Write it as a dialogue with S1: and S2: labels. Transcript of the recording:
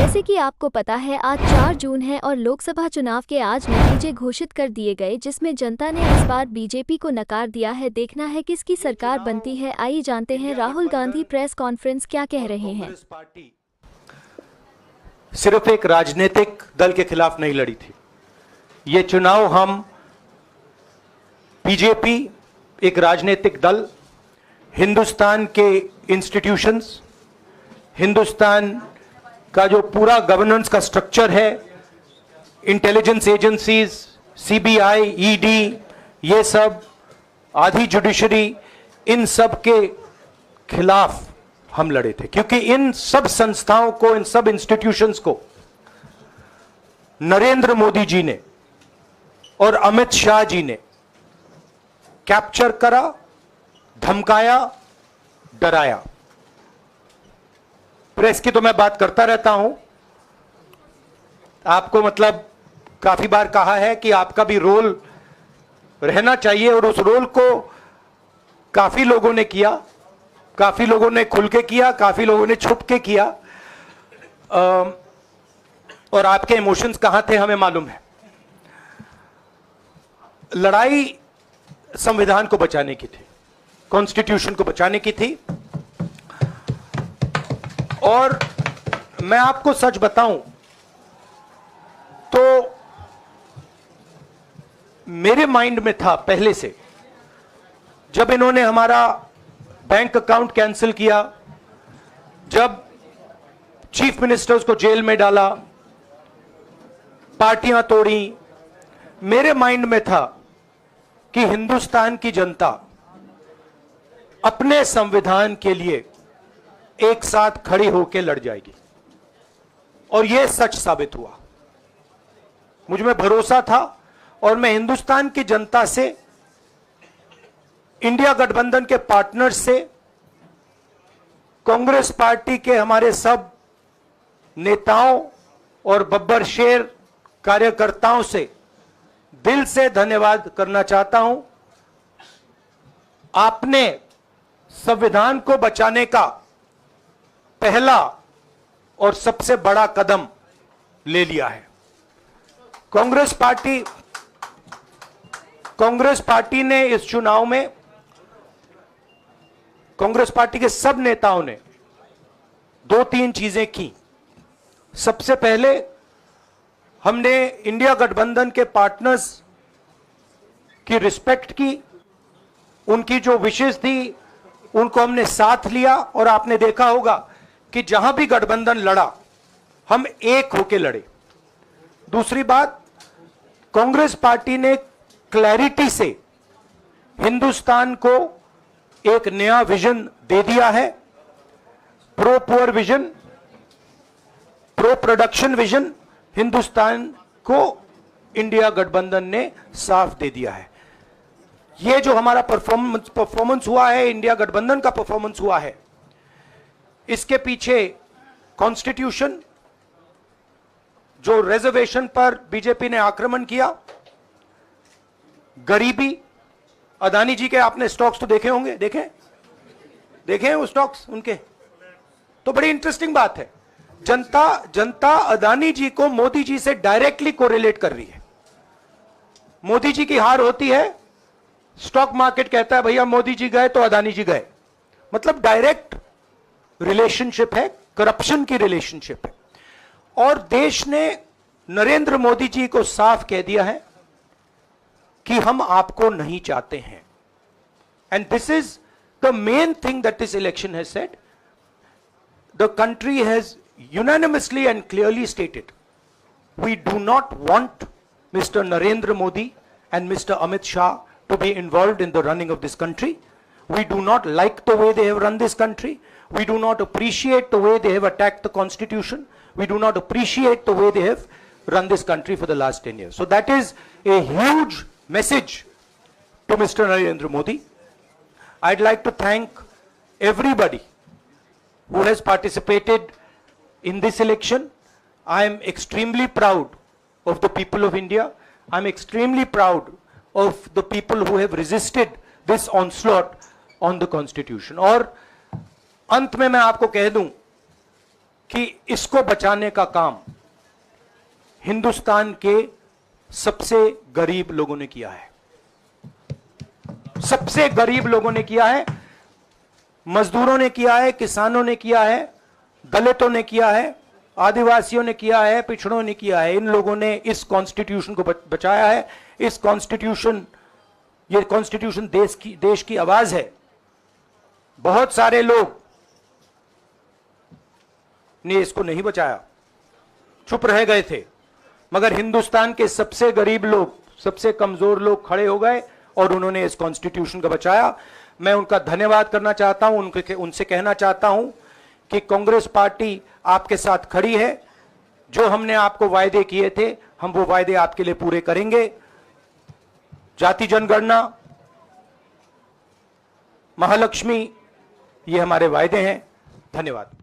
S1: जैसे कि आपको पता है आज 4 जून है और लोकसभा चुनाव के आज नतीजे घोषित कर दिए गए, जिसमें जनता ने इस बार बीजेपी को नकार दिया है। देखना है किसकी सरकार बनती है। आइए जानते हैं राहुल गांधी प्रेस कॉन्फ्रेंस क्या कह रहे हैं।
S2: सिर्फ एक राजनीतिक दल के खिलाफ नहीं लड़ी थी। ये चुनाव हम बीजेपी एक राजनीतिक दल, हिंदुस्तान के इंस्टीट्यूशंस, हिंदुस्तान का जो पूरा गवर्नेंस का स्ट्रक्चर है, इंटेलिजेंस एजेंसीज, सीबीआई, ईडी, ये सब, आधी जुडिशरी, इन सब के खिलाफ हम लड़े थे, क्योंकि इन सब संस्थाओं को, इन सब इंस्टीट्यूशंस को नरेंद्र मोदी जी ने और अमित शाह जी ने कैप्चर करा, धमकाया, डराया। प्रेस की तो मैं बात करता रहता हूं, आपको मतलब काफी बार कहा है कि आपका भी रोल रहना चाहिए, और उस रोल को काफी लोगों ने किया, काफी लोगों ने खुल के किया, काफी लोगों ने छुप के किया, और आपके इमोशंस कहां थे हमें मालूम है। लड़ाई संविधान को बचाने की थी, कॉन्स्टिट्यूशन को बचाने की थी। और मैं आपको सच बताऊं तो मेरे माइंड में था पहले से, जब इन्होंने हमारा बैंक अकाउंट कैंसिल किया, जब चीफ मिनिस्टर्स को जेल में डाला, पार्टियां तोड़ी, मेरे माइंड में था कि हिंदुस्तान की जनता अपने संविधान के लिए एक साथ खड़ी होकर लड़ जाएगी, और यह सच साबित हुआ। मुझ में भरोसा था, और मैं हिंदुस्तान की जनता से, इंडिया गठबंधन के पार्टनर्स से, कांग्रेस पार्टी के हमारे सब नेताओं और बब्बर शेर कार्यकर्ताओं से दिल से धन्यवाद करना चाहता हूं। आपने संविधान को बचाने का पहला और सबसे बड़ा कदम ले लिया है। कांग्रेस पार्टी ने इस चुनाव में, कांग्रेस पार्टी के सब नेताओं ने 2-3 चीजें की। सबसे पहले हमने इंडिया गठबंधन के पार्टनर्स की रिस्पेक्ट की, उनकी जो विशेष थी उनको हमने साथ लिया, और आपने देखा होगा कि जहां भी गठबंधन लड़ा हम एक होकर लड़े। दूसरी बात, कांग्रेस पार्टी ने क्लैरिटी से हिंदुस्तान को एक नया विजन दे दिया है, pro poor vision, pro production vision. Hindustan को इंडिया गठबंधन ने साफ दे दिया है। यह जो हमारा परफॉर्मेंस हुआ है, इंडिया गठबंधन का परफॉर्मेंस हुआ है, इसके पीछे कॉन्स्टिट्यूशन, जो रिजर्वेशन पर बीजेपी ने आक्रमण किया, गरीबी, अदानी जी के आपने स्टॉक्स तो देखे होंगे, देखे हैं वो स्टॉक्स उनके, तो बड़ी इंटरेस्टिंग बात है। जनता अदानी जी को मोदी जी से डायरेक्टली कोरिलेट कर रही है। मोदी जी की हार होती है, स्टॉक मार्केट कहता है भैया मोदी जी गए तो अदानी जी गए, मतलब डायरेक्ट रिलेशनशिप है, करप्शन की रिलेशनशिप है। और देश ने नरेंद्र मोदी जी को साफ कह दिया है कि हम आपको नहीं चाहते हैं। And this is the main thing that this election has said. The country has unanimously and clearly stated, we do not want Mr. Narendra Modi and Mr. Amit Shah to be involved in the running of this country. We do not like the way they have run this country. We do not appreciate the way they have attacked the constitution. We do not appreciate the way they have run this country for the last 10 years. So that is a huge message to Mr. Narendra Modi. I'd like to thank everybody who has participated in this election. I am extremely proud of the people of India. I'm extremely proud of the people who have resisted this onslaught on the constitution. और अंत में मैं आपको कह दूं कि इसको बचाने का काम हिंदुस्तान के सबसे गरीब लोगों ने किया है। सबसे गरीब लोगों ने किया है, मजदूरों ने किया है, किसानों ने किया है, दलितों ने किया है, आदिवासियों ने किया है, पिछड़ों ने किया है। इन लोगों ने इस कॉन्स्टिट्यूशन को बचाया है। इस कॉन्स्टिट्यूशन, ये कॉन्स्टिट्यूशन देश की आवाज है। बहुत सारे लोग ने इसको नहीं बचाया, चुप रह गए थे, मगर हिंदुस्तान के सबसे गरीब लोग, सबसे कमजोर लोग खड़े हो गए और उन्होंने इस कॉन्स्टिट्यूशन को बचाया। मैं उनका धन्यवाद करना चाहता हूं, उनसे कहना चाहता हूं कि कांग्रेस पार्टी आपके साथ खड़ी है। जो हमने आपको वायदे किए थे, हम वो वायदे आपके लिए पूरे करेंगे। जाति जनगणना, महालक्ष्मी, ये हमारे वायदे हैं। धन्यवाद।